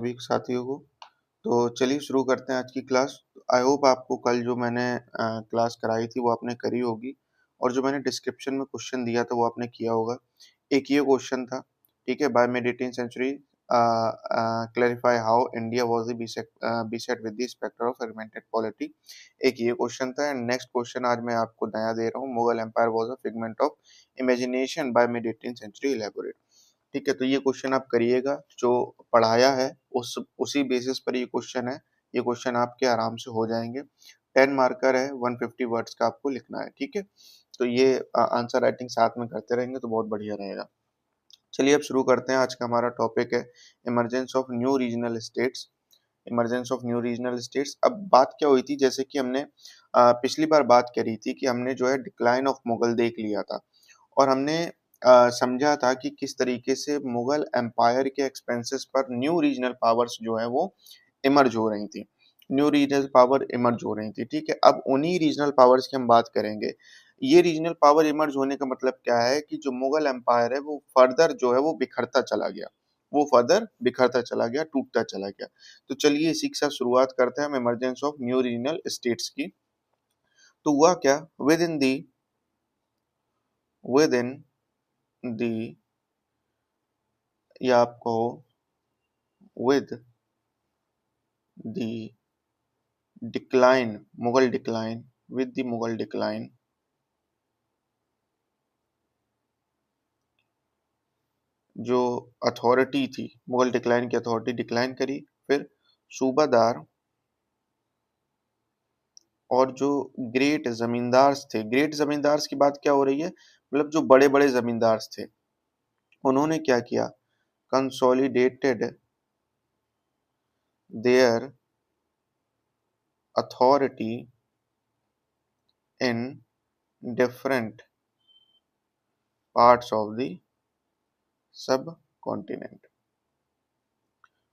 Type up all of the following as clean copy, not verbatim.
सभी साथियों को। तो चलिए शुरू करते हैं आज की क्लास। आई होप आपको कल जो मैंने क्लास कराई थी वो आपने करी होगी, और जो मैंने डिस्क्रिप्शन में क्वेश्चन दिया था वो आपने किया होगा। एक ये क्वेश्चन था, ठीक है, by mid 18th century clarify how India was beset with the spectre of fragmented polity. एक ये क्वेश्चन था। एंड नेक्स्ट क्वेश्चन आज मैं आपको नया दे रहा हूँ, Mughal empire was a figment of imagination by mid 18th century elaborate. ठीक है, तो ये क्वेश्चन आप करिएगा, जो पढ़ाया है उसी बेसिस पर ये क्वेश्चन है। ये क्वेश्चन आपके आराम से हो जाएंगे। 10 मार्कर है, 150 वर्ड्स का आपको लिखना है। ठीक है, तो ये आंसर राइटिंग साथ में करते रहेंगे तो बहुत बढ़िया रहेगा। चलिए अब शुरू करते हैं। आज का हमारा टॉपिक है emergence of new regional states. Emergence of new regional states. अब बात क्या हुई थी, जैसे कि हमने पिछली बार बात करी थी कि हमने जो है डिक्लाइन ऑफ मुगल देख लिया था, और हमने समझा था कि किस तरीके से मुगल एम्पायर के एक्सपेंसेस पर न्यू रीजनल पावर्स जो है वो इमर्ज हो रही थी। न्यू रीजनल पावर इमर्ज हो रही थी। ठीक है, अब उन्हीं रीजनल पावर्स की हम बात करेंगे। ये रीजनल पावर इमर्ज होने का मतलब क्या है कि जो मुगल एम्पायर है वो फर्दर जो है वो बिखरता चला गया। वो फर्दर बिखरता चला गया, टूटता चला गया। तो चलिए इसी के साथ शुरुआत करते हैं हम emergence of new regional states की। तो हुआ क्या, विद इन दी, या आप कहो with the decline, Mughal decline, with the Mughal decline, जो अथॉरिटी थी, मुगल डिक्लाइन की अथॉरिटी डिक्लाइन करी। फिर सूबादार और जो ग्रेट जमींदार थे, ग्रेट जमींदार की बात क्या हो रही है, मतलब जो बड़े बड़े जमींदार थे, उन्होंने क्या किया, consolidated there authority in different parts of the sub continent.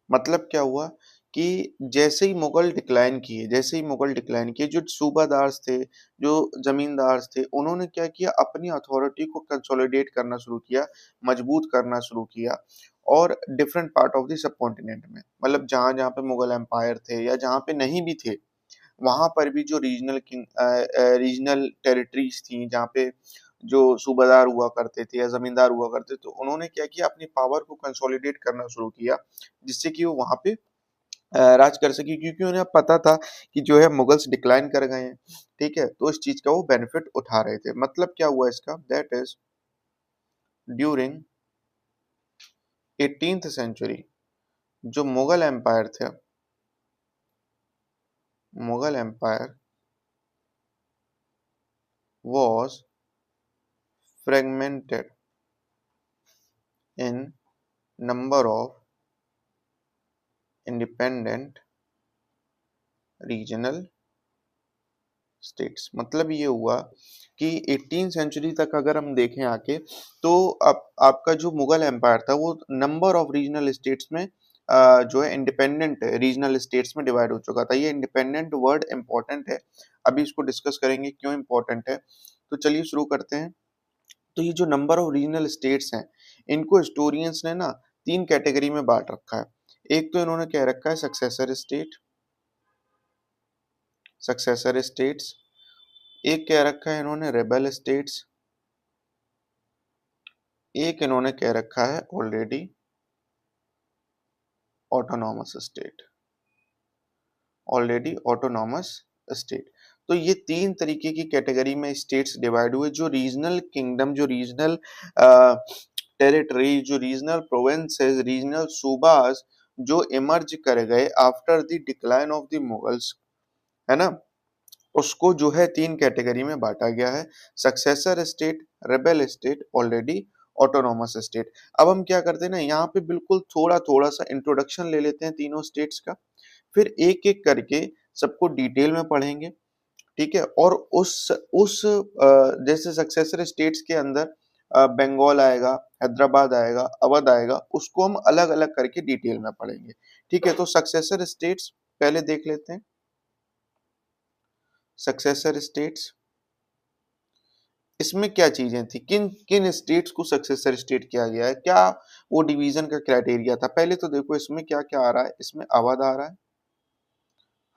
मतलब क्या हुआ कि जैसे ही मुगल डिक्लाइन किए, जैसे ही मुगल डिक्लाइन किए, जो सूबादार थे, जो जमींदार थे, उन्होंने क्या किया, अपनी अथॉरिटी को कंसोलिडेट करना शुरू किया, मजबूत करना शुरू किया। और different part of the sub continent में, मतलब जहां जहां पे मुगल एम्पायर थे या जहां पे नहीं भी थे, वहां पर भी जो रीजनल टेरिटरीज थी, जहाँ पे जो सूबादार हुआ करते थे या जमींदार हुआ करते थे, तो उन्होंने क्या किया, अपनी पावर को कंसोलिडेट करना शुरू किया, जिससे कि वो वहां पे राज कर सके, क्योंकि उन्हें पता था कि जो है मुगल्स डिक्लाइन कर गए हैं। ठीक है, तो इस चीज का वो बेनिफिट उठा रहे थे। मतलब क्या हुआ इसका, that is during 18th century, जो मुगल एम्पायर थे, Mughal empire was fragmented in number of independent regional states. मतलब ये हुआ कि 18 सेंचुरी तक अगर हम देखें आके, तो आपका जो मुगल एम्पायर था वो नंबर ऑफ रीजनल स्टेट्स में जो है इंडिपेंडेंट रीजनल स्टेट्स में डिवाइड हो चुका था। ये इंडिपेंडेंट वर्ड इंपॉर्टेंट है, अभी इसको डिस्कस करेंगे क्यों इंपॉर्टेंट है। तो चलिए शुरू करते हैं। तो ये जो नंबर ऑफ रीजनल स्टेट्स हैं, इनको हिस्टोरियंस ने ना तीन कैटेगरी में बांट रखा है। एक तो इन्होंने कह रखा है सक्सेसर स्टेट, सक्सेसर स्टेट्स। एक कह रखा है इन्होंने रेबल स्टेट्स। एक इन्होंने कह रखा है already autonomous state, already autonomous state. तो ये तीन तरीके की कैटेगरी में स्टेट्स डिवाइड हुए। जो रीजनल किंगडम, जो रीजनल टेरिटरी, जो रीजनल प्रोविंसेस, रीजनल सूबास जो इमर्ज कर गए after the decline of the Mughals, है ना, उसको जो है तीन कैटेगरी में बांटा गया है, successor state, rebel state, already autonomous state. अब हम क्या करते हैं ना, यहाँ पे बिल्कुल थोड़ा थोड़ा सा इंट्रोडक्शन ले लेते हैं तीनों स्टेट्स का, फिर एक एक करके सबको डिटेल में पढ़ेंगे। ठीक है, और उस जैसे सक्सेसर स्टेट्स के अंदर बंगाल आएगा, हैदराबाद आएगा, अवध आएगा, उसको हम अलग अलग करके डिटेल में पढ़ेंगे। ठीक है, तो सक्सेसर स्टेट्स पहले देख लेते हैं। सक्सेसर स्टेट्स, इसमें क्या चीजें थी, किन किन स्टेट्स को सक्सेसर स्टेट किया गया है, क्या वो डिवीजन का क्राइटेरिया था। पहले तो देखो इसमें क्या क्या आ रहा है, इसमें अवध आ रहा है,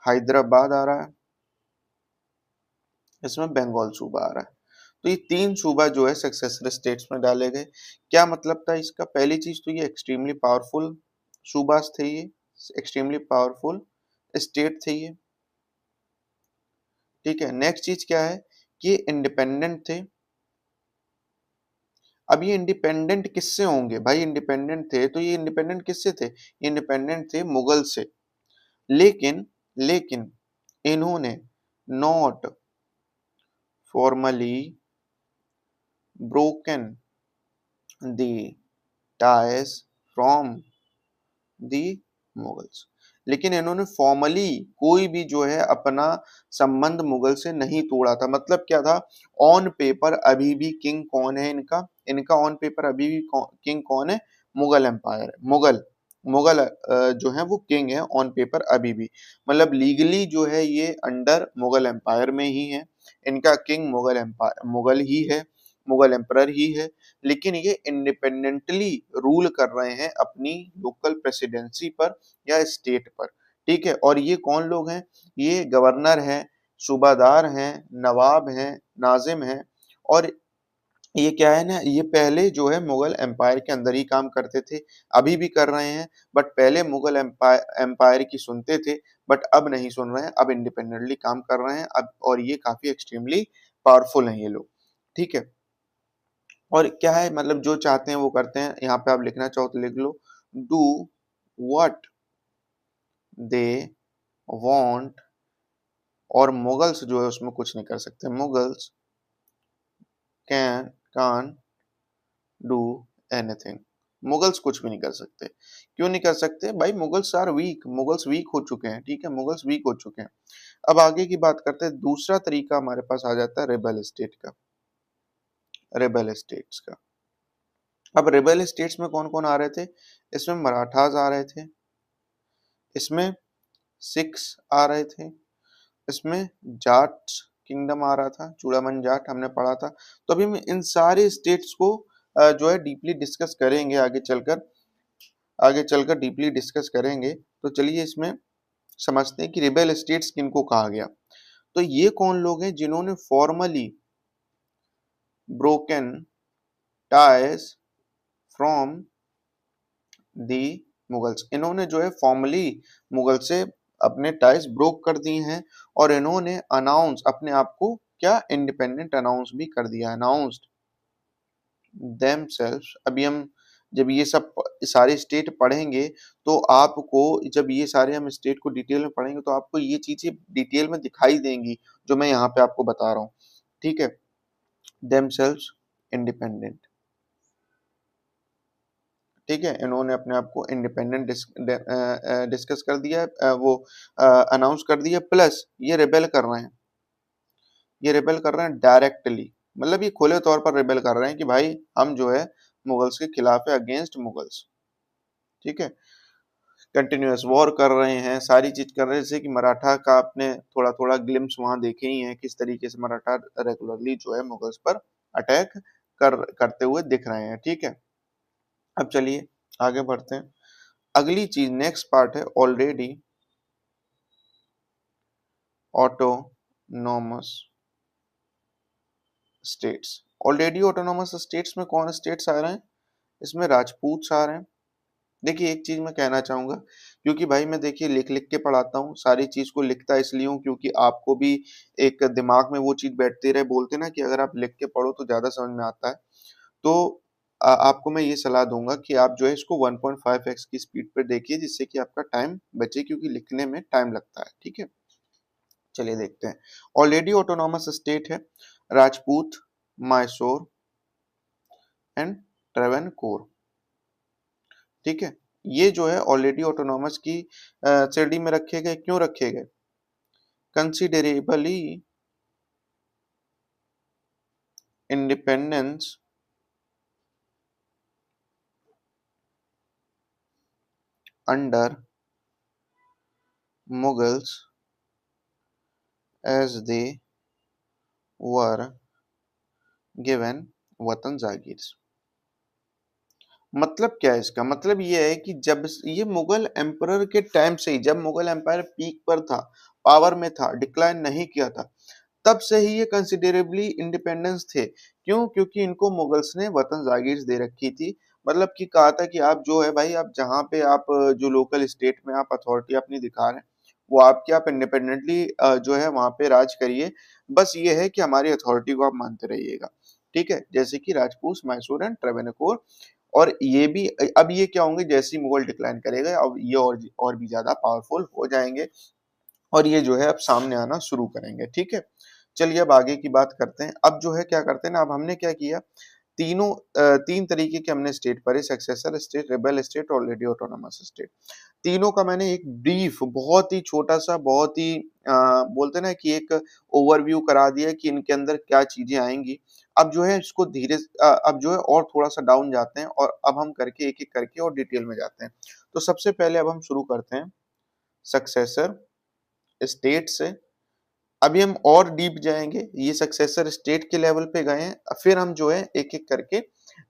हैदराबाद आ रहा है, इसमें बंगाल सूबा आ रहा है। तो ये तीन सूबा जो है सक्सेसर स्टेट्स में डाले गए। क्या मतलब था इसका, पहली चीज तो ये एक्सट्रीमली पावरफुल सूबास थे, ये एक्सट्रीमली पावरफुल स्टेट थे ये। ठीक है, नेक्स्ट चीज क्या है कि ये इंडिपेंडेंट थे। अब ये इंडिपेंडेंट किससे होंगे भाई, इंडिपेंडेंट थे तो ये इंडिपेंडेंट किससे थे, इंडिपेंडेंट थे मुगल से। लेकिन लेकिन इन्होंने not formally broken the ties from the Mughals. लेकिन इन्होंने फॉर्मली कोई भी जो है अपना संबंध मुगल से नहीं तोड़ा था। मतलब क्या था, ऑन पेपर अभी भी किंग कौन है इनका, इनका ऑन पेपर अभी भी किंग कौन है, मुगल एम्पायर है। मुगल मुगल जो है वो किंग है ऑन पेपर अभी भी। मतलब लीगली जो है ये अंडर मुगल एम्पायर में ही है, इनका किंग मुगल एम्पायर मुगल ही है, मुगल एम्परर ही है। लेकिन ये इंडिपेंडेंटली रूल कर रहे हैं अपनी लोकल प्रेसिडेंसी पर या स्टेट पर। ठीक है, और ये कौन लोग हैं, ये गवर्नर हैं, सूबादार हैं, नवाब हैं, नाजिम हैं। और ये क्या है ना, ये पहले जो है मुगल एम्पायर के अंदर ही काम करते थे, अभी भी कर रहे हैं। बट पहले मुगल एम्पायर एम्पायर की सुनते थे, बट अब नहीं सुन रहे हैं, अब इंडिपेंडेंटली काम कर रहे हैं अब। और ये काफी एक्सट्रीमली पावरफुल हैं ये लोग। ठीक है, और क्या है मतलब जो चाहते हैं वो करते हैं। यहाँ पे आप लिखना चाहो तो लिख लो, डू व्हाट दे वांट। और मुगल्स जो है उसमें कुछ नहीं कर सकते, Mughals can't do anything. Mughals कुछ भी नहीं कर सकते। क्यों नहीं कर सकते भाई, Mughals are weak, Mughals weak हो चुके हैं। ठीक है, मुगल्स वीक हो चुके हैं। अब आगे की बात करते हैं, दूसरा तरीका हमारे पास आ जाता है रेबल स्टेट का, रेबल स्टेट्स का। अब रेबल स्टेट्स में कौन कौन आ रहे थे, इसमें मराठास आ रहे थे, इसमें सिक्स आ रहे थे, इसमें जाट किंगडम आ रहा था, चूड़ामन जाट हमने पढ़ा था। तो अभी हम इन सारे स्टेट्स को जो है डीपली डिस्कस करेंगे आगे चलकर, आगे चलकर डीपली डिस्कस करेंगे। तो चलिए इसमें समझते हैं कि रिबेल स्टेट्स किनको कहा गया। तो ये कौन लोग हैं जिन्होंने formally broken ties from the Mughals. इन्होंने जो है फॉर्मली मुगल से अपने टाइज ब्रोक कर दिए हैं। और इन्होंने अनाउंस अपने आप को क्या, इंडिपेंडेंट अनाउंस भी कर दिया, अनाउंस्ड देमसेल्व्स। अभी हम जब ये सब सारे स्टेट पढ़ेंगे तो आपको, जब ये सारे हम स्टेट को डिटेल में पढ़ेंगे तो आपको ये चीजें डिटेल में दिखाई देंगी जो मैं यहाँ पे आपको बता रहा हूँ। ठीक है, देमसेल्व्स इंडिपेंडेंट। ठीक है, इन्होंने अपने आप को इंडिपेंडेंट डिस्कस कर दिया, वो अनाउंस कर दिया। प्लस ये रेबेल कर रहे हैं, ये रेबेल कर रहे हैं डायरेक्टली। मतलब ये खुले तौर पर रेबेल कर रहे हैं कि भाई हम जो है मुगल्स के खिलाफ है, अगेंस्ट मुगल्स। ठीक है, कंटिन्यूअस वॉर कर रहे हैं, सारी चीज कर रहे हैं। जैसे कि मराठा का आपने थोड़ा थोड़ा ग्लिम्स वहां देखे ही हैं, किस तरीके से मराठा रेगुलरली जो है मुगल्स पर अटैक करते हुए दिख रहे हैं। ठीक है, अब चलिए आगे बढ़ते हैं। अगली चीज नेक्स्ट पार्ट है already autonomous states. Already autonomous states में कौन स्टेट्स आ रहे हैं, इसमें राजपूत आ रहे हैं। देखिए एक चीज मैं कहना चाहूंगा, क्योंकि भाई मैं देखिए लिख लिख के पढ़ाता हूँ, सारी चीज को लिखता इसलिए हूँ क्योंकि आपको भी एक दिमाग में वो चीज बैठती रहे। बोलते ना कि अगर आप लिख के पढ़ो तो ज्यादा समझ में आता है। तो आपको मैं ये सलाह दूंगा कि आप जो है इसको 1.5x की स्पीड पर देखिए, जिससे कि आपका टाइम बचे, क्योंकि लिखने में टाइम लगता है। ठीक है, चलिए देखते हैं। ऑलरेडी ऑटोनॉमस स्टेट है राजपूत, मैसूर एंड ट्रेवनकोर। ठीक है, ये जो है ऑलरेडी ऑटोनॉमस की श्रेणी में रखे गए। क्यों रखे गए, considerably independence under Mughals as they were given watan jagir. मतलब क्या है इसका? मतलब ये है कि जब ये मुगल एम्परर के टाइम से ही, जब मुगल एम्पायर पीक पर था, पावर में था, डिक्लाइन नहीं किया था, तब से ही ये कंसिडरेबली इंडिपेंडेंस थे। क्यों? क्योंकि इनको मुगल्स ने वतन जागीर दे रखी थी। मतलब कि कहा था कि आप जो है भाई, आप जहाँ पे आप जो लोकल स्टेट में आप अथॉरिटी अपनी दिखा रहे हैं, वो आपकी, आप इंडिपेंडेंटली जो है वहां पे राज करिए। बस ये है कि हमारी अथॉरिटी को आप मानते रहिएगा। ठीक है, जैसे कि राजपूत, मैसूर एंड ट्रेवेनकोर। और ये भी अब ये क्या होंगे, जैसे ही मुगल डिक्लाइन करेगा अब ये और भी ज्यादा पावरफुल हो जाएंगे, और ये जो है अब सामने आना शुरू करेंगे। ठीक है, चलिए अब आगे की बात करते हैं। अब जो है क्या करते हैं ना, अब हमने क्या किया, तीन तरीके के हमने स्टेट पढ़े, सक्सेसर स्टेट, रेबेल स्टेट और लेडी ऑटोनोमस स्टेट। तीनों का मैंने एक ब्रीफ, बहुत ही छोटा सा, बहुत ही बोलते हैं ना कि एक ओवरव्यू करा दिया कि इनके अंदर क्या चीजें आएंगी। अब जो है इसको अब जो है और थोड़ा सा डाउन जाते हैं, और अब हम करके एक एक करके और डिटेल में जाते हैं। तो सबसे पहले अब हम शुरू करते हैं सक्सेसर स्टेट से। अभी हम और डीप जाएंगे, ये सक्सेसर स्टेट के लेवल पे गए हैं, फिर हम जो है एक एक करके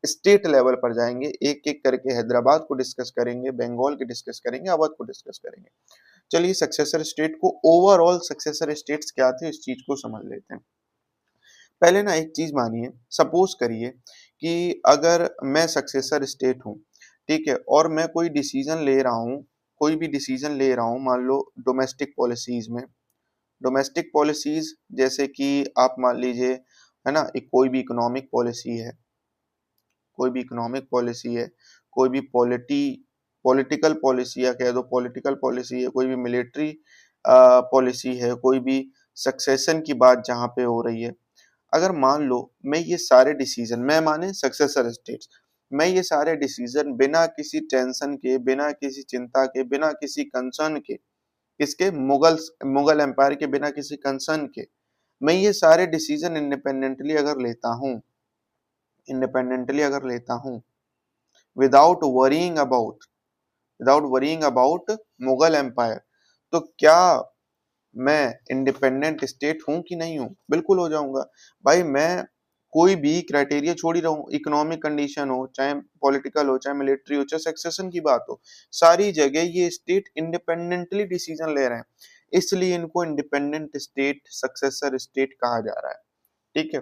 स्टेट लेवल पर जाएंगे, एक एक करके हैदराबाद को डिस्कस करेंगे, बंगाल के डिस्कस करेंगे, अवध को डिस्कस करेंगे। चलिए सक्सेसर स्टेट को, ओवरऑल सक्सेसर स्टेट्स क्या थे इस चीज को समझ लेते हैं। पहले ना एक चीज मानिए, सपोज करिए कि अगर मैं सक्सेसर स्टेट हूँ, ठीक है, और मैं कोई डिसीजन ले रहा हूँ, कोई भी डिसीजन ले रहा हूँ, मान लो डोमेस्टिक पॉलिसीज में। डोमेस्टिक पॉलिसीज जैसे कि आप मान लीजिए, है ना, एक कोई भी इकोनॉमिक पॉलिसी है, कोई भी इकोनॉमिक पॉलिसी है, कोई भी पॉलिटिकल पॉलिसी, या कह दो पॉलिटिकल पॉलिसी है, कोई भी मिलिट्री पॉलिसी है, कोई भी सक्सेशन की बात जहाँ पे हो रही है। अगर मान लो मैं ये सारे डिसीजन, मैं माने सक्सेसर स्टेट्स, मैं ये सारे डिसीजन बिना किसी टेंशन के, बिना किसी चिंता के, बिना किसी कंसर्न के, किसके, मुगल एम्पायर के, बिना किसी कंसर्न के, मैं ये सारे डिसीजन इंडिपेंडेंटली अगर लेता हूं, without worrying about Mughal empire, तो क्या मैं इंडिपेंडेंट स्टेट हूं कि नहीं हूं? बिल्कुल हो जाऊंगा। भाई मैं कोई भी क्राइटेरिया छोड़ ही रहा हूँ, इकोनॉमिक कंडीशन हो, चाहे पॉलिटिकल हो, चाहे मिलिट्री हो, चाहे सक्सेशन की बात हो, सारी जगह ये स्टेट इंडिपेंडेंटली डिसीजन ले रहे हैं, इसलिए इनको इंडिपेंडेंट स्टेट, सक्सेसर स्टेट कहा जा रहा है। ठीक है,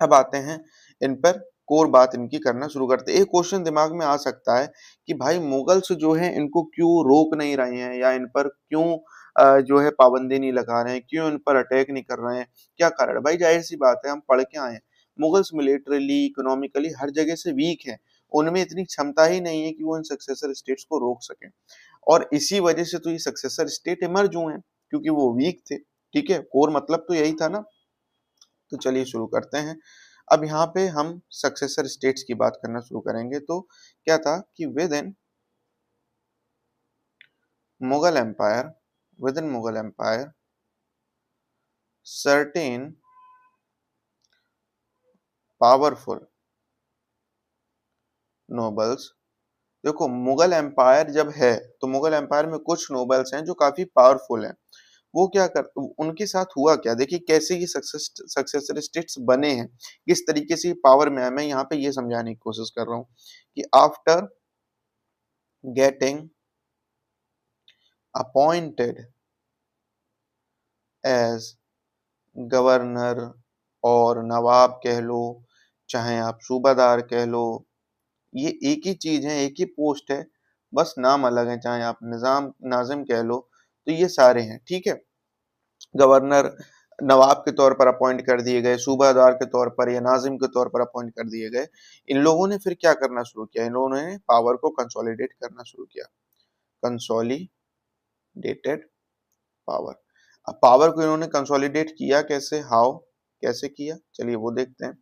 अब आते हैं इन पर, कोर बात इनकी करना शुरू करते हैं। एक क्वेश्चन दिमाग में आ सकता है कि भाई मुगल्स जो हैं इनको क्यों रोक नहीं रहे हैं, या इन पर क्यों जो है पाबंदी नहीं लगा रहे हैं, क्यों इन पर अटैक नहीं कर रहे हैं, क्या कारण है? भाई जाहिर सी बात है, हम पढ़ के आए हैं, मुगल्स मिलिटरली, इकोनॉमिकली हर जगह से वीक हैं, उनमें इतनी क्षमता ही नहीं है कि वो इन सक्सेसर स्टेट्स को रोक सकें, और इसी वजह से तो ये सक्सेसर स्टेट इमर्ज हुए हैं, क्योंकि वो वीक थे। ठीक है, कोर मतलब तो यही था ना। तो चलिए शुरू करते हैं। अब यहाँ पे हम सक्सेसर स्टेट्स की बात करना शुरू करेंगे। तो क्या था कि Mughal empire within Mughal empire certain powerful nobles. देखो मुगल एम्पायर जब है, तो मुगल एम्पायर में कुछ नोबल्स हैं जो काफी पावरफुल हैं। वो क्या कर, उनके साथ हुआ क्या, देखिए कैसे ये सक्सेसर स्टेट्स बने हैं, किस तरीके से पावर में है, मैं यहाँ पे ये समझाने की कोशिश कर रहा हूँ कि after getting appointed as governor, और नवाब कह लो, चाहे आप सूबादार कह लो, ये एक ही चीज है, एक ही पोस्ट है, बस नाम अलग है, चाहे आप निजाम नाजिम कह लो, तो ये सारे हैं। ठीक है, गवर्नर नवाब के तौर पर अपॉइंट कर दिए गए, सूबादार के तौर पर या नाजिम के तौर पर अपॉइंट कर दिए गए। इन लोगों ने फिर क्या करना शुरू किया, इन लोगों ने पावर को कंसोलिडेट करना शुरू किया, कंसोलिडेटेड पावर। अब पावर को इन्होंने कंसोलिडेट किया कैसे, हाउ, कैसे किया, चलिए वो देखते हैं।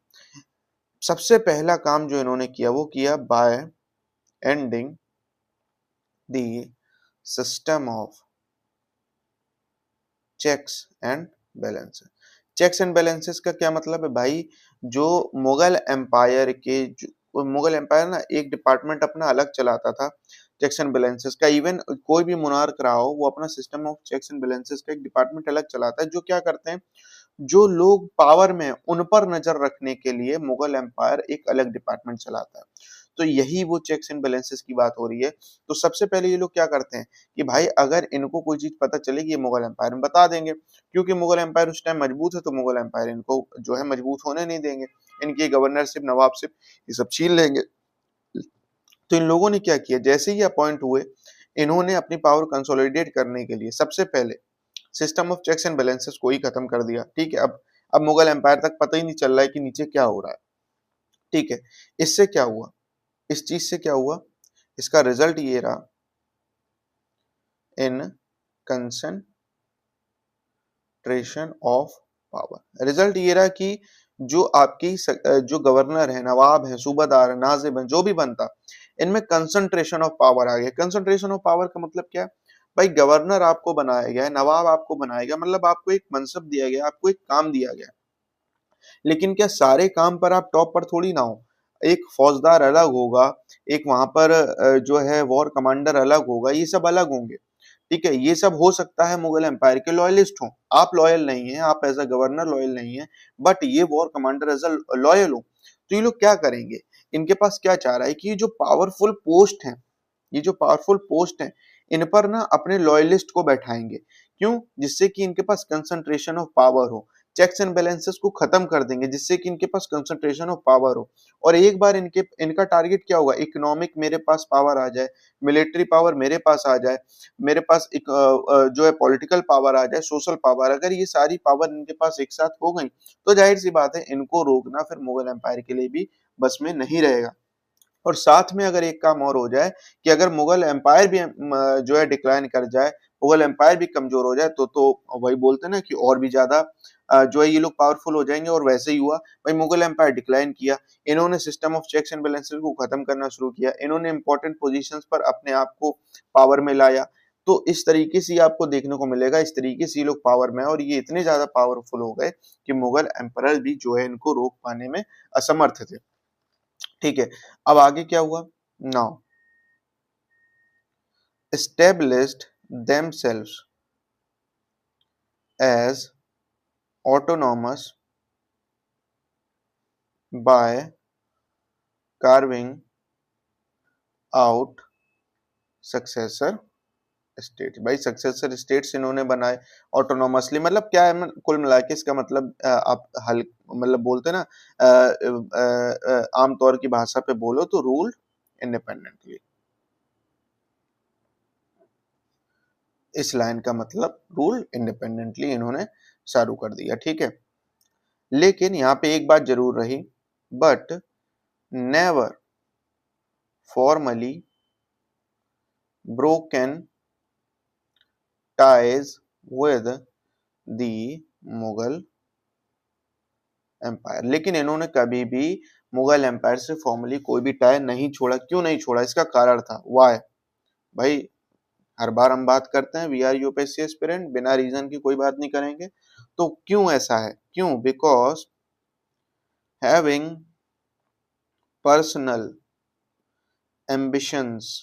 सबसे पहला काम जो इन्होंने किया वो किया by ending the system of checks and balances. Checks and balances का क्या मतलब है भाई, जो मुगल एम्पायर के, जो मुगल एम्पायर ना एक डिपार्टमेंट अपना अलग चलाता था चेक्स एंड बैलेंसेस का। इवन कोई भी मुनार्क रहा हो, वो अपना system of checks and balances का एक डिपार्टमेंट अलग चलाता है, जो क्या करते हैं, जो लोग पावर में हैं, उन पर नजर रखने के लिए मुगल एम्पायर एक अलग डिपार्टमेंट चलाता है। तो यही वो चेक्स एंड बैलेंसेस की बात हो रही है। तो सबसे पहले ये लोग क्या करते हैं कि भाई अगर इनको कोई चीज पता चलेगी ये मुगल एम्पायर में बता देंगे, क्योंकि मुगल एम्पायर उस टाइम मजबूत है, तो मुगल एम्पायर इनको जो है मजबूत होने नहीं देंगे, इनकी गवर्नरशिप नवाबशिप ये सब छीन लेंगे। तो इन लोगों ने क्या किया, जैसे ही अपॉइंट हुए, इन्होंने अपनी पावर कंसोलिडेट करने के लिए सबसे पहले system of checks and balances को ही खत्म कर दिया। ठीक है, अब मुगल एम्पायर तक पता ही नहीं चल रहा है कि नीचे क्या हो रहा है। ठीक है, इससे क्या हुआ, इस चीज से क्या हुआ, इसका रिजल्ट ये रहा, in concentration of power. Result ये रहा कि जो आपकी जो गवर्नर है, नवाब है, सूबादार है, नाजिब है, जो भी बनता, इनमें कंसंट्रेशन ऑफ पावर आ गया। कंसंट्रेशन ऑफ पावर का मतलब क्या है, भाई गवर्नर आपको बनाया गया है, नवाब आपको बनाया गया, मतलब आपको एक मनसब दिया गया, आपको एक काम दिया गया, लेकिन क्या सारे काम पर आप टॉप पर थोड़ी ना हो। एक फौजदार अलग होगा, एक वहां पर जो है वॉर कमांडर अलग होगा, ये सब अलग होंगे। ठीक है, ये सब हो सकता है मुगल एम्पायर के लॉयलिस्ट हो, आप लॉयल नहीं है, आप एज अ गवर्नर लॉयल नहीं है, बट ये war commander as a loyal हो। तो ये लोग क्या करेंगे, इनके पास क्या चाह रहा है कि ये जो पावरफुल पोस्ट है, ये जो पावरफुल पोस्ट है, इन पर ना अपने लॉयलिस्ट को बैठाएंगे। क्यों, जिससे कि इनके पास कंसंट्रेशन ऑफ पावर हो, चेक्स एंड बैलेंसेस को खत्म कर देंगे, जिससे कि इनके पास कंसंट्रेशन ऑफ पावर हो। और एक बार इनका टारगेट क्या होगा, इकोनॉमिक मेरे पास पावर आ जाए, मिलिट्री पावर मेरे पास आ जाए, मेरे पास एक जो है पॉलिटिकल पावर आ जाए, सोशल पावर, अगर ये सारी पावर इनके पास एक साथ हो गई, तो जाहिर सी बात है इनको रोकना फिर मुगल एम्पायर के लिए भी बस में नहीं रहेगा। और साथ में अगर एक काम और हो जाए कि अगर मुगल एम्पायर भी जो है डिक्लाइन कर जाए, मुगल एम्पायर भी कमजोर हो जाए, तो वही बोलते हैं ना कि और भी ज्यादा जो है ये लोग पावरफुल हो जाएंगे। और वैसे ही हुआ, भाई मुगल एम्पायर डिक्लाइन किया, इन्होंने system of checks and balances को खत्म करना शुरू किया, इन्होंने इंपॉर्टेंट पोजीशंस पर अपने आप को पावर में लाया। तो इस तरीके से आपको देखने को मिलेगा, इस तरीके से ये लोग पावर में, और ये इतने ज्यादा पावरफुल हो गए कि मुगल एम्पायर भी जो है इनको रोक पाने में असमर्थ थे। ठीक है, अब आगे क्या हुआ, now established themselves as autonomous by carving out successor state. भाई सक्सेसर स्टेट्स इन्होंने बनाए ऑटोनोमसली, मतलब क्या है, कुल मिला के इसका मतलब आप हल मतलब बोलते ना आमतौर की भाषा पे बोलो तो रूल इंडिपेंडेंटली। इस लाइन का मतलब रूल इंडिपेंडेंटली इन्होंने चालू कर दिया। ठीक है, लेकिन यहाँ पे एक बात जरूर रही, but never formally broken ties with the Mughal empire. लेकिन इन्होंने कभी भी मुगल एम्पायर से फॉर्मली कोई भी टाई नहीं छोड़ा। क्यों नहीं छोड़ा, इसका कारण था, वाई, भाई हर बार हम बात करते हैं वी आर यूपीएससी एस्पिरेंट, बिना रीजन की कोई बात नहीं करेंगे। तो क्यों ऐसा है, क्यों, because having personal ambitions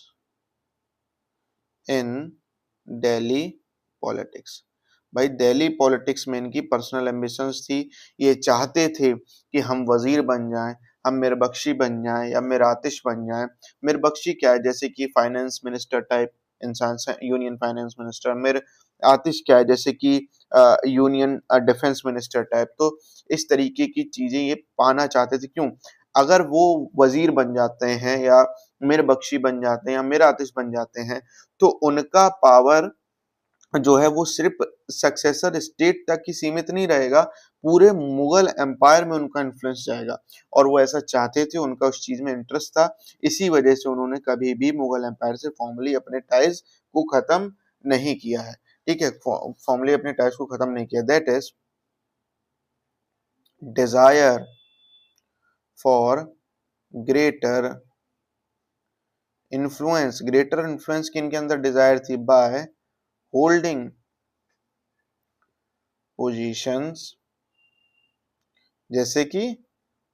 in Delhi politics. भाई दिल्ली पॉलिटिक्स में इनकी पर्सनल एम्बिशंस थी, ये चाहते थे कि हम वजीर बन जाएं, हम मिर्बख्शी बन जाएं या मिरातिश बन जाएं। मिर्बख्शी क्या है, जैसे कि फाइनेंस मिनिस्टर टाइप इंसान, यूनियन फाइनेंस मिनिस्टर। मिर आतिश क्या है, जैसे कि यूनियन डिफेंस मिनिस्टर टाइप। तो इस तरीके की चीजें ये पाना चाहते थे। क्यों, अगर वो वजीर बन जाते हैं या मिर्बख्शी बन जाते हैं या मिरातिश बन जाते हैं, तो उनका पावर जो है वो सिर्फ सक्सेसर स्टेट तक ही सीमित नहीं रहेगा, पूरे मुगल एम्पायर में उनका इन्फ्लुएंस जाएगा। और वो ऐसा चाहते थे, उनका उस चीज में इंटरेस्ट था, इसी वजह से उन्होंने कभी भी मुगल एम्पायर से फॉर्मली अपने टाइज को खत्म नहीं किया है। ठीक है, फॉर्मली अपने टाइज को खत्म नहीं किया। That is desire for greater influence. Greater influence की इनके अंदर डिजायर थी, बाय होल्डिंग पोजीशंस जैसे कि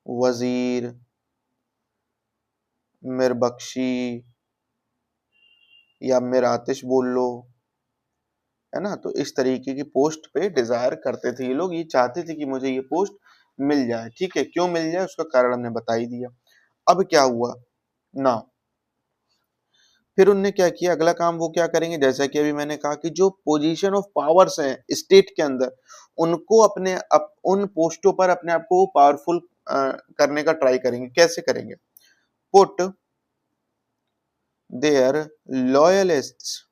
वजीर, मिर्बख्शी या मिरातिश बोल लो, है ना? तो इस तरीके की पोस्ट पे डिजायर करते थे ये लोग, ये चाहते थे कि मुझे ये पोस्ट मिल जाए, ठीक है? क्यों मिल जाए उसका कारण हमने बता ही दिया। अब क्या हुआ ना, फिर उनने क्या किया, अगला काम वो क्या करेंगे, जैसा कि अभी मैंने कहा कि जो पोजीशन ऑफ पावर्स हैं स्टेट के अंदर, उनको उन पोस्टों पर अपने आप को पावरफुल करने का ट्राई करेंगे। कैसे करेंगे? पुट देयर लॉयलिस्ट्स,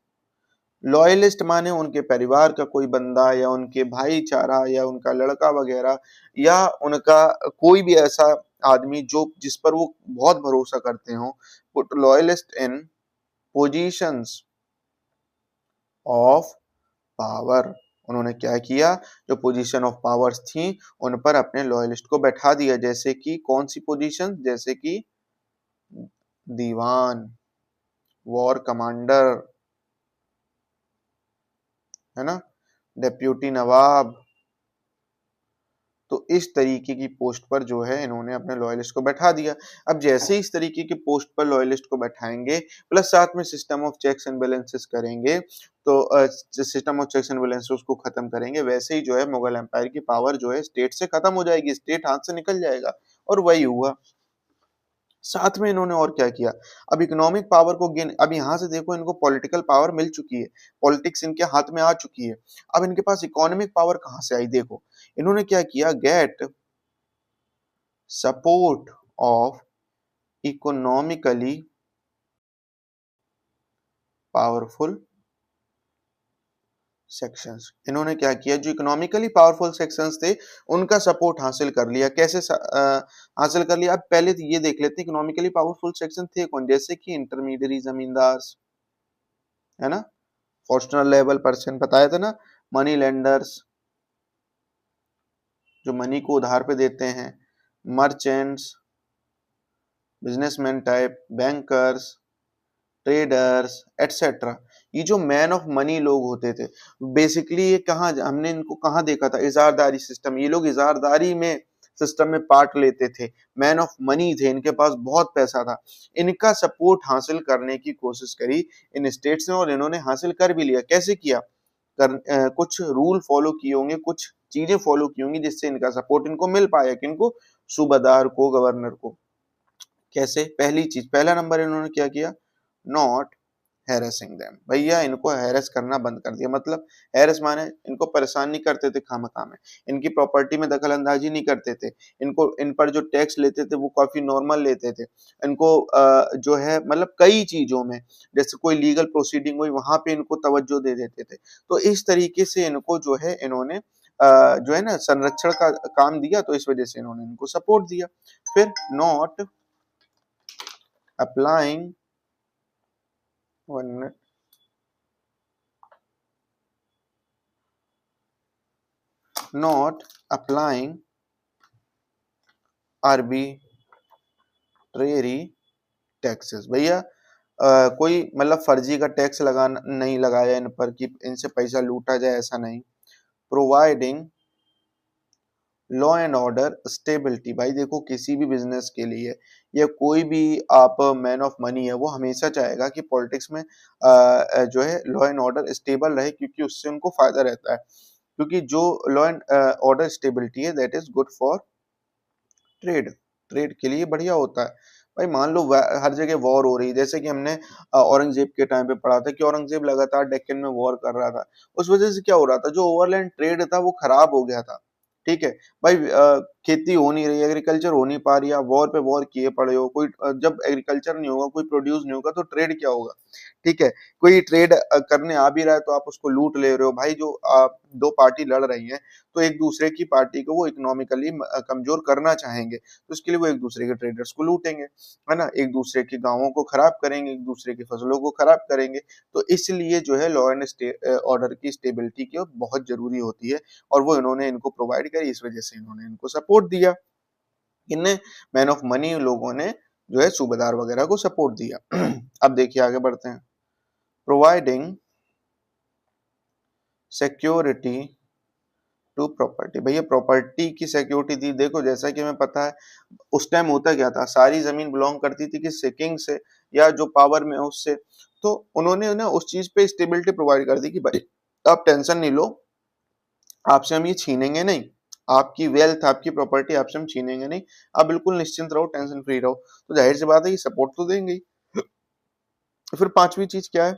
लॉयलिस्ट माने उनके परिवार का कोई बंदा या उनके भाईचारा या उनका लड़का वगैरह या उनका कोई भी ऐसा आदमी जो जिस पर वो बहुत भरोसा करते हो। Put loyalist in positions of power, उन्होंने क्या किया, जो पोजीशन ऑफ पावर्स थी उन पर अपने लॉयलिस्ट को बैठा दिया। जैसे कि कौन सी पोजीशन? जैसे कि दीवान, वॉर कमांडर, है ना, डेप्यूटी नवाब। तो इस तरीके की पोस्ट पर जो है इन्होंने अपने लॉयलिस्ट को बैठा दिया। अब जैसे इस तरीके की पोस्ट पर लॉयलिस्ट को बैठाएंगे प्लस साथ में system of checks and balances करेंगे, तो system of checks and balances को खत्म करेंगे, वैसे ही जो है मुगल एम्पायर की पावर जो है स्टेट से खत्म हो जाएगी, स्टेट हाथ से निकल जाएगा। और वही हुआ। साथ में इन्होंने और क्या किया, अब इकोनॉमिक पावर को गेन, अब यहाँ से देखो इनको पॉलिटिकल पावर मिल चुकी है, पॉलिटिक्स इनके हाथ में आ चुकी है। अब इनके पास इकोनॉमिक पावर कहाँ से आई? देखो इन्होंने क्या किया, get support of economically powerful sections. इन्होंने क्या किया, जो इकोनॉमिकली पावरफुल सेक्शंस थे उनका सपोर्ट हासिल कर लिया। कैसे हासिल कर लिया? अब पहले तो ये देख लेते हैं इकोनॉमिकली पावरफुल सेक्शन थे कौन। जैसे कि इंटरमीडियरी जमींदार, है ना, फॉर्चुनर लेवल पर्सन बताया था ना, मनी लेंडर्स जो मनी को उधार पे देते हैं, merchants, businessman type, bankers, traders etcetera. ये जो मैन ऑफ मनी लोग होते थे, बेसिकली ये कहाँ, हमने इनको कहाँ देखा था, इजारदारी सिस्टम। ये लोग इजारदारी में सिस्टम में पार्ट लेते थे, मैन ऑफ मनी थे, इनके पास बहुत पैसा था। इनका सपोर्ट हासिल करने की कोशिश करी इन स्टेट्स ने और इन्होंने हासिल कर भी लिया। कैसे किया? कुछ रूल फॉलो किए होंगे, कुछ चीजें फॉलो की होंगी जिससे इनका सपोर्ट इनको मिल पाया। किनको? सूबादार को, गवर्नर को। कैसे? पहली चीज, पहला नंबर इन्होंने क्या किया, नॉट हैरेसिंग देम। भैया इनको हैरेस करना बंद कर दिया। मतलब हैरेस माने इनको परेशान नहीं करते थे खामखा में, इनकी प्रॉपर्टी में दखल अंदाजी नहीं करते थे, इनको इन पर जो टैक्स लेते थे वो काफी नॉर्मल लेते थे। इनको जो है मतलब कई चीजों में जैसे कोई लीगल प्रोसीडिंग हुई वहां पे इनको तवज्जो दे देते थे। तो इस तरीके से इनको जो है इन्होंने जो है ना संरक्षण का काम दिया, तो इस वजह से इन्होंने इनको सपोर्ट दिया। फिर not applying, one minute, not applying arbitrary taxes। भैया कोई मतलब फर्जी का टैक्स लगाना नहीं लगाया इन पर कि इनसे पैसा लूटा जाए, ऐसा नहीं। Providing law and order stability. भाई देखो किसी भी बिजनेस के लिए या कोई भी आप मैन ऑफ मनी है वो हमेशा चाहेगा कि पॉलिटिक्स में जो है लॉ एंड ऑर्डर स्टेबल रहे, क्योंकि उससे उनको फायदा रहता है। क्योंकि जो लॉ एंड ऑर्डर स्टेबिलिटी है that is good for trade, trade के लिए बढ़िया होता है। भाई मान लो हर जगह वॉर हो रही है, जैसे कि हमने औरंगजेब के टाइम पे पढ़ा था कि औरंगजेब लगातार डेक्कन में वॉर कर रहा था। उस वजह से क्या हो रहा था, जो ओवरलैंड ट्रेड था वो खराब हो गया था। ठीक है भाई, खेती हो नहीं रही, एग्रीकल्चर हो नहीं पा रही, आप वॉर पे वॉर किए पड़े हो। कोई जब एग्रीकल्चर नहीं होगा, कोई प्रोड्यूस नहीं होगा तो ट्रेड क्या होगा? ठीक है, कोई ट्रेड करने आ भी रहा है तो आप उसको लूट ले रहे हो। भाई जो दो पार्टी लड़ रही हैं तो एक दूसरे की पार्टी को वो इकोनॉमिकली कमजोर करना चाहेंगे, तो इसके लिए वो एक दूसरे के ट्रेडर्स को लूटेंगे, है ना, एक दूसरे के गांवों को खराब करेंगे, एक दूसरे की फसलों को खराब करेंगे। तो इसलिए जो है लॉ एंड ऑर्डर की स्टेबिलिटी की बहुत जरूरी होती है और वो इन्होंने इनको प्रोवाइड करी, इस वजह से इन्होंने इनको सपोर्ट दिया। इनने मैन ऑफ मनी लोगों ने जो है सूबेदार वगैरह को सपोर्ट दिया। अब देखिए आगे बढ़ते हैं। Providing security to property. भैया प्रॉपर्टी की सिक्योरिटी दी। देखो जैसा कि हमें पता है उस टाइम होता क्या था, सारी जमीन बिलोंग करती थी किससे, किंग से या जो पावर में है उससे। तो उन्होंने ना उस चीज पे स्टेबिलिटी प्रोवाइड कर दी कि भाई आप टेंशन नहीं लो, आपसे हम ये छीनेंगे नहीं, आपकी वेल्थ, आपकी प्रॉपर्टी आपसे हम छीनेंगे नहीं, आप बिल्कुल निश्चिंत रहो, टेंशन फ्री रहो। तो जाहिर सी बात है ये सपोर्ट तो देंगे ही। फिर पांचवी चीज क्या है,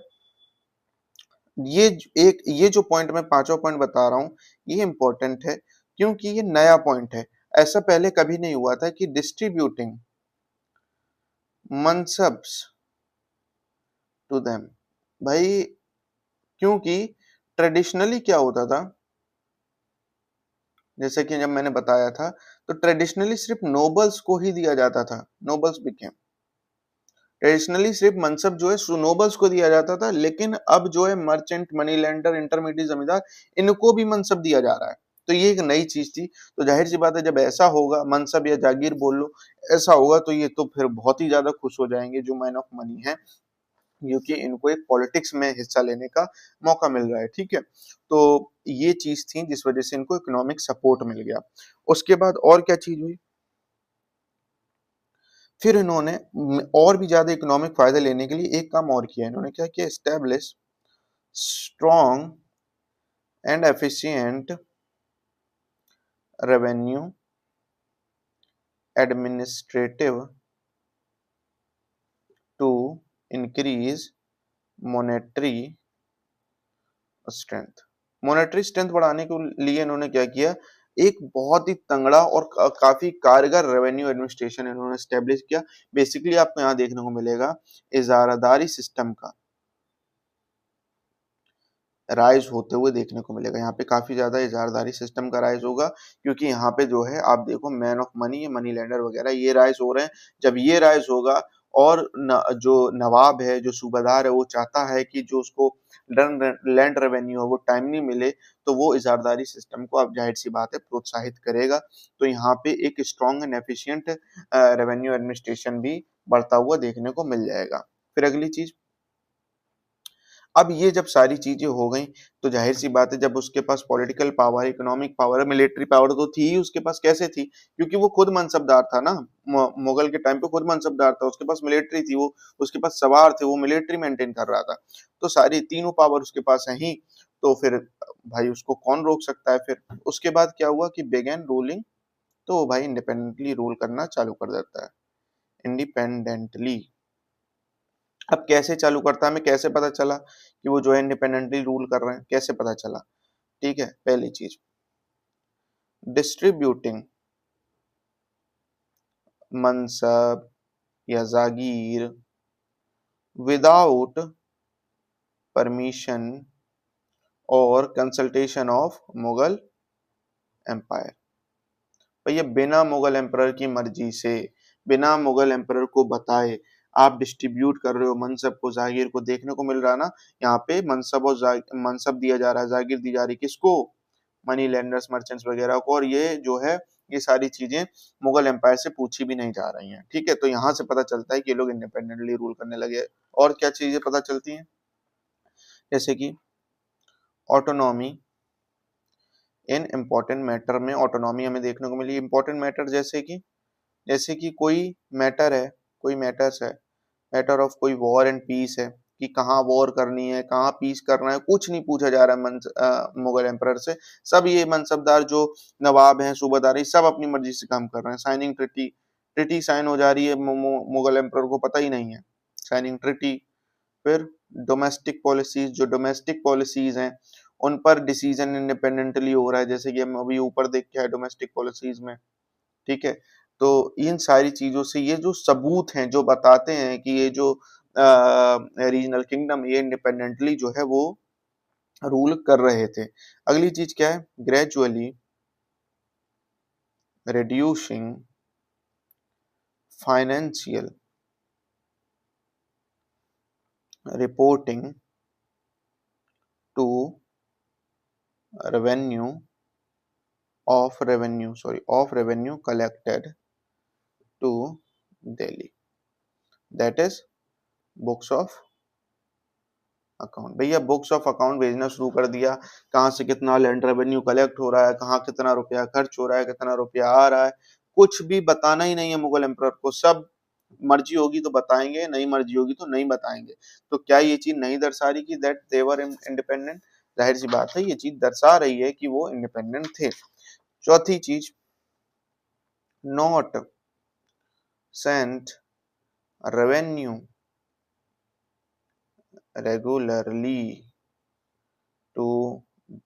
ये जो पॉइंट मैं पांचवा पॉइंट बता रहा हूं, ये इंपॉर्टेंट है क्योंकि ये नया पॉइंट है। ऐसा पहले कभी नहीं हुआ था कि डिस्ट्रीब्यूटिंग मनसब्स टू देम। भाई क्योंकि ट्रेडिशनली क्या होता था, जैसे कि जब मैंने बताया था, तो ट्रेडिशनली सिर्फ नोबल्स को ही दिया जाता था, नोबल्स बिकेम, ट्रेडिशनली सिर्फ मनसब जो है नोबल्स को दिया जाता था, लेकिन अब जो है मर्चेंट, मनी लेंडर, इंटरमीडिएट जमींदार, इनको भी मनसब दिया जा रहा है। तो ये एक नई चीज थी। तो जाहिर सी बात है जब ऐसा होगा, मनसब या जागीर बोल लो, ऐसा होगा तो ये तो फिर बहुत ही ज्यादा खुश हो जाएंगे जो मैन ऑफ मनी है, क्योंकि इनको एक पॉलिटिक्स में हिस्सा लेने का मौका मिल रहा है। ठीक है, तो ये चीज थी जिस वजह से इनको इकोनॉमिक सपोर्ट मिल गया। उसके बाद और क्या चीज हुई, फिर इन्होंने और भी ज्यादा इकोनॉमिक फायदे लेने के लिए एक काम और किया, इन्होंने क्या किया, establish strong and efficient revenue administrative to increase monetary strength. Monetary strength बढ़ाने के लिए इन्होंने क्या किया, एक बहुत ही तंगड़ा और काफी कारगर रेवेन्यू एडमिनिस्ट्रेशन इन्होंने स्टेब्लिश किया। बेसिकली आपको यहाँ देखने को मिलेगा इजारादारी सिस्टम का राइज होते हुए देखने को मिलेगा। यहाँ पे काफी ज्यादा इजारदारी सिस्टम का राइज होगा, क्योंकि यहाँ पे जो है आप देखो man of money, money lender वगैरह ये राइज हो रहे हैं। जब ये राइज होगा और जो नवाब है, जो सूबादार है, वो चाहता है कि जो उसको लैंड रेवेन्यू है वो टाइमली मिले, तो वो इजारदारी सिस्टम को अब जाहिर सी बात है प्रोत्साहित करेगा। तो यहाँ पे एक strong and efficient revenue administration भी बढ़ता हुआ देखने को मिल जाएगा। फिर अगली चीज, अब ये जब सारी चीजें हो गई, तो जाहिर सी बात है जब उसके पास political power, economic power, military power तो थी ही उसके पास, कैसे थी, क्योंकि वो खुद मनसबदार था ना, मुगल के टाइम पे खुद मनसबदार था, उसके पास मिलिट्री थी, वो उसके पास सवार थे, वो मिलिट्री मेंटेन कर रहा था। तो सारी तीनों पावर उसके पास है ही। तो फिर भाई उसको कौन रोक सकता है। फिर उसके बाद क्या हुआ कि बेगन रूलिंग, तो भाई इंडिपेंडेंटली रूल करना चालू कर देता है, इंडिपेंडेंटली। अब कैसे चालू करता है, हमें कैसे पता चला कि वो जो है इंडिपेंडेंटली रूल कर रहे हैं, कैसे पता चला। ठीक है, पहली चीज, डिस्ट्रीब्यूटिंग मनसब या जागीर विदाउट परमिशन और कंसल्टेशन ऑफ मुगल एम्पायर। भैया बिना मुगल एम्परर की मर्जी से, बिना मुगल एम्परर को बताए आप डिस्ट्रीब्यूट कर रहे हो मनसब को, जागीर को। देखने को मिल रहा है ना, यहाँ पे मनसब और मनसब दिया जा रहा है, जागीर दी जा रही किसको, मनी लेंडर्स, मर्चेंट्स वगैरह को। और ये जो है ये सारी चीजें मुगल एम्पायर से पूछी भी नहीं जा रही हैं। ठीक है, तो यहाँ से पता चलता है कि ये लोग इंडिपेंडेंटली रूल करने लगे। और क्या चीजें पता चलती हैं, जैसे कि ऑटोनॉमी इन इम्पोर्टेंट मैटर में ऑटोनॉमी हमें देखने को मिली। इंपॉर्टेंट मैटर जैसे कि कोई मैटर है, कोई मैटर्स है, मैटर ऑफ कोई वॉर एंड पीस है, कि कहाँ वॉर करनी है, कहाँ पीस करना है, कुछ नहीं पूछा जा रहा है मुगल एम्परर से। सब ये मनसबदार जो नवाब हैं, सूबादार, सब अपनी मर्जी से काम कर रहे हैं। साइनिंग ट्रिटी, ट्रिटी साइन हो जा रही है, मुगल एम्परर को पता ही नहीं है, साइनिंग ट्रिटी। फिर डोमेस्टिक पॉलिसीज, जो डोमेस्टिक पॉलिसीज हैं उन पर डिसीजन इंडिपेंडेंटली हो रहा है, जैसे कि हम अभी ऊपर देख के आए डोमेस्टिक पॉलिसीज में। ठीक है, तो इन सारी चीजों से ये जो सबूत हैं जो बताते हैं कि ये जो रीजनल किंगडम ये इंडिपेंडेंटली जो है वो रूल कर रहे थे। अगली चीज क्या है, gradually reducing financial reporting to revenue of revenue collected to Delhi, that is books of account. भैया बुक्स ऑफ अकाउंट भेजना शुरू कर दिया, कहाँ से कितना लैंड रेवेन्यू कलेक्ट हो रहा है, कहाँ कितना रुपया खर्च हो रहा है, कितना रुपया आ रहा है, कुछ भी बताना ही नहीं है मुगल एम्परर को। सब मर्जी होगी तो बताएंगे, नहीं मर्जी होगी तो नहीं बताएंगे। तो क्या ये चीज नहीं दर्शा रही कि दैट दे वर इंडिपेंडेंट। जाहिर सी बात है ये चीज दर्शा रही है कि वो इंडिपेंडेंट थे। चौथी चीज, not sent revenue regularly to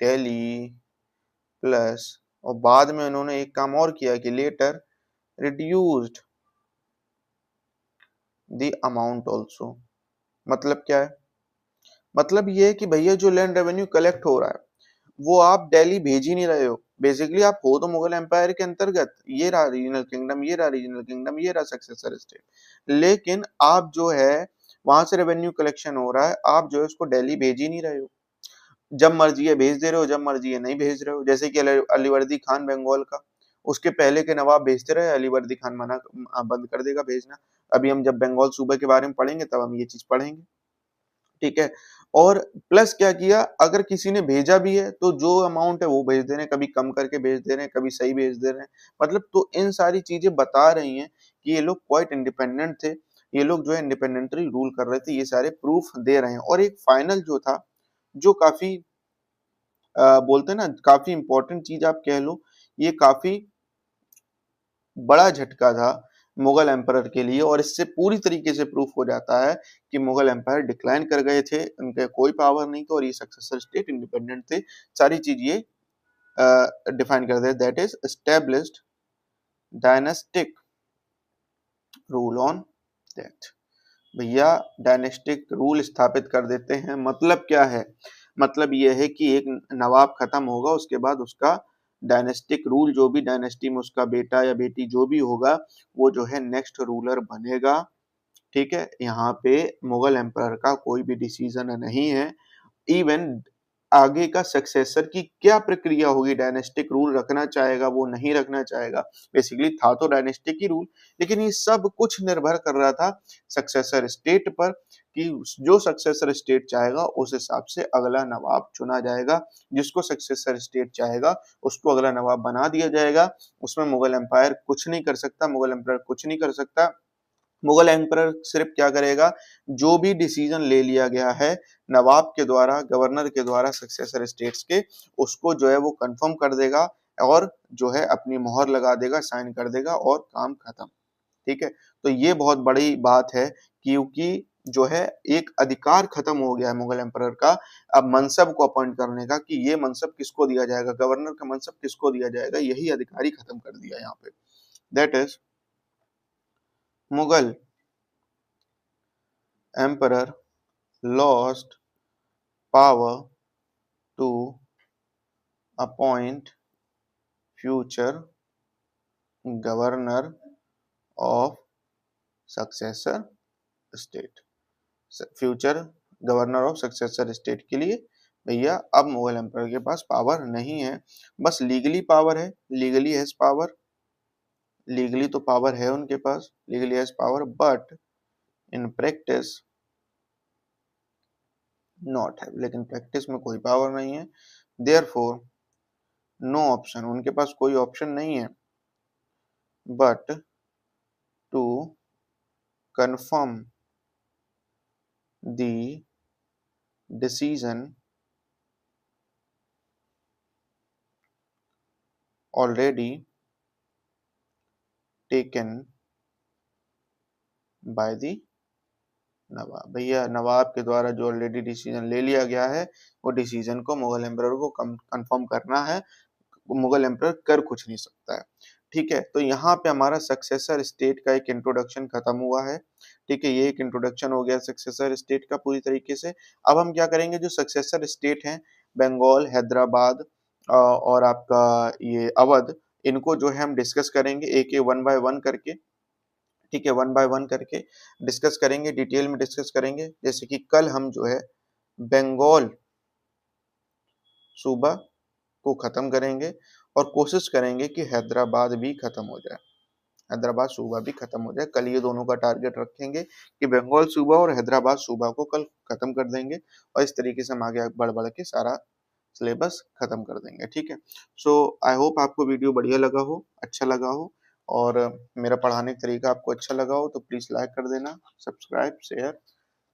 Delhi plus, और बाद में उन्होंने एक काम और किया कि later reduced the amount also. मतलब क्या है? मतलब ये है कि भैया जो लैंड रेवेन्यू कलेक्ट हो रहा है वो आप दिल्ली भेज ही नहीं रहे हो। बेसिकली आप हो तो मुगल एम्पायर के अंतर्गत, ये रहा रीजनल किंगडम, ये रहा रीजनल किंगडम, ये रहा सक्सेसर स्टेट, लेकिन आप जो है वहां से रेवेन्यू कलेक्शन हो रहा है, आप जो है उसको दिल्ली भेज ही नहीं रहे हो। जब मर्जी है भेज दे रहे हो, जब मर्जी है नहीं भेज रहे हो। जैसे कि अलीवर्दी खान बंगाल का, उसके पहले के नवाब भेजते रहे, अलीवर्दी खान मना बंद कर देगा भेजना। अभी हम जब बंगाल सूबे के बारे में पढ़ेंगे तब हम ये चीज पढ़ेंगे, ठीक है। और प्लस क्या किया, अगर किसी ने भेजा भी है तो जो अमाउंट है वो भेज दे रहे हैं, कभी कम करके भेज दे रहे हैं, कभी सही भेज दे रहे हैं। मतलब तो इन सारी चीजें बता रही हैं कि ये लोग क्वाइट इंडिपेंडेंट थे, ये लोग जो है इंडिपेंडेंटली रूल कर रहे थे, ये सारे प्रूफ दे रहे हैं। और एक फाइनल जो था, जो काफी बोलते हैं ना, काफी इंपॉर्टेंट चीज आप कह लो, ये काफी बड़ा झटका था मुगल एम्परर के लिए, और इससे पूरी तरीके से प्रूफ हो जाता है कि मुगल एम्पायर डिक्लाइन कर गए थे, उनके कोई पावर नहीं था और ये सक्सेसर स्टेट इंडिपेंडेंट थे। सारी चीज ये डिफाइन कर दे, that is established dynastic rule on that. भैया डायनेस्टिक रूल स्थापित कर देते हैं। मतलब क्या है? मतलब यह है कि एक नवाब खत्म होगा, उसके बाद उसका डायनेस्टिक रूल, जो भी डायनेस्टी में उसका बेटा या बेटी जो भी होगा, वो जो है नेक्स्ट रूलर बनेगा। ठीक है, यहाँ पे मुगल एम्पायर का कोई भी डिसीजन नहीं है। इवन आगे का सक्सेसर की क्या प्रक्रिया होगी, डायनेस्टिक रूल रखना चाहेगा वो नहीं रखना चाहेगा, बेसिकली था तो डायनेस्टिक ही रूल, लेकिन ये सब कुछ निर्भर कर रहा था सक्सेसर स्टेट पर, कि जो सक्सेसर स्टेट चाहेगा उस हिसाब से अगला नवाब चुना जाएगा, जिसको सक्सेसर स्टेट चाहेगा उसको अगला नवाब बना दिया जाएगा। उसमें मुगल एम्पायर कुछ नहीं कर सकता, मुगल एम्पायर कुछ नहीं कर सकता। मुगल एम्परर सिर्फ क्या करेगा, जो भी डिसीजन ले लिया गया है नवाब के द्वारा, गवर्नर के द्वारा सक्सेसर स्टेट्स के, उसको जो है वो कंफर्म कर देगा और जो है अपनी मोहर लगा देगा, साइन कर देगा और काम खत्म। ठीक है, तो ये बहुत बड़ी बात है, क्योंकि जो है एक अधिकार खत्म हो गया है मुगल एम्परर का अब मनसब को अपॉइंट करने का, कि ये मनसब किसको दिया जाएगा, गवर्नर का मनसब किसको दिया जाएगा, यही अधिकारी खत्म कर दिया यहाँ पे। That is Mughal emperor lost power to appoint future governor of successor state। Future governor of successor state के लिए भैया अब मुगल एम्पायर के पास पावर नहीं है, बस लीगली पावर है, लीगली हैज पावर, लीगली तो पावर है उनके पास, legally has power, but in practice not है, लेकिन प्रैक्टिस में कोई पावर नहीं है। देयरफॉर नो ऑप्शन, उनके पास कोई ऑप्शन नहीं है but to confirm the decision already taken by the nawab. भैया नवाब के द्वारा जो ऑलरेडी डिसीजन ले लिया गया है, वो डिसीजन को मुगल एम्परर को कंफर्म करना है, मुगल एम्परर कर कुछ नहीं सकता है। ठीक है, तो यहाँ पे हमारा सक्सेसर स्टेट का एक इंट्रोडक्शन खत्म हुआ है। ठीक है, ये एक इंट्रोडक्शन हो गया सक्सेसर स्टेट का पूरी तरीके से। अब हम क्या करेंगे, जो सक्सेसर स्टेट हैं बंगाल, हैदराबाद और आपका ये अवध, इनको जो है हम डिस्कस करेंगे एक एक वन बाय वन करके। ठीक है, वन बाय वन करके डिस्कस करेंगे, डिटेल में डिस्कस करेंगे। जैसे कि कल हम जो है बंगाल सूबा को खत्म करेंगे और कोशिश करेंगे कि हैदराबाद भी खत्म हो जाए, हैदराबाद सूबा भी खत्म हो जाए। कल ये दोनों का टारगेट रखेंगे कि बंगाल सूबा और हैदराबाद सूबा को कल खत्म कर देंगे, और इस तरीके से हम आगे बढ़ बढ़ के सारा सिलेबस खत्म कर देंगे। ठीक है, सो आई होप आपको वीडियो बढ़िया लगा हो, अच्छा लगा हो, और मेरा पढ़ाने का तरीका आपको अच्छा लगा हो तो प्लीज़ लाइक कर देना, subscribe, share,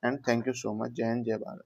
and thank you so much. जय हिंद, जय भारत।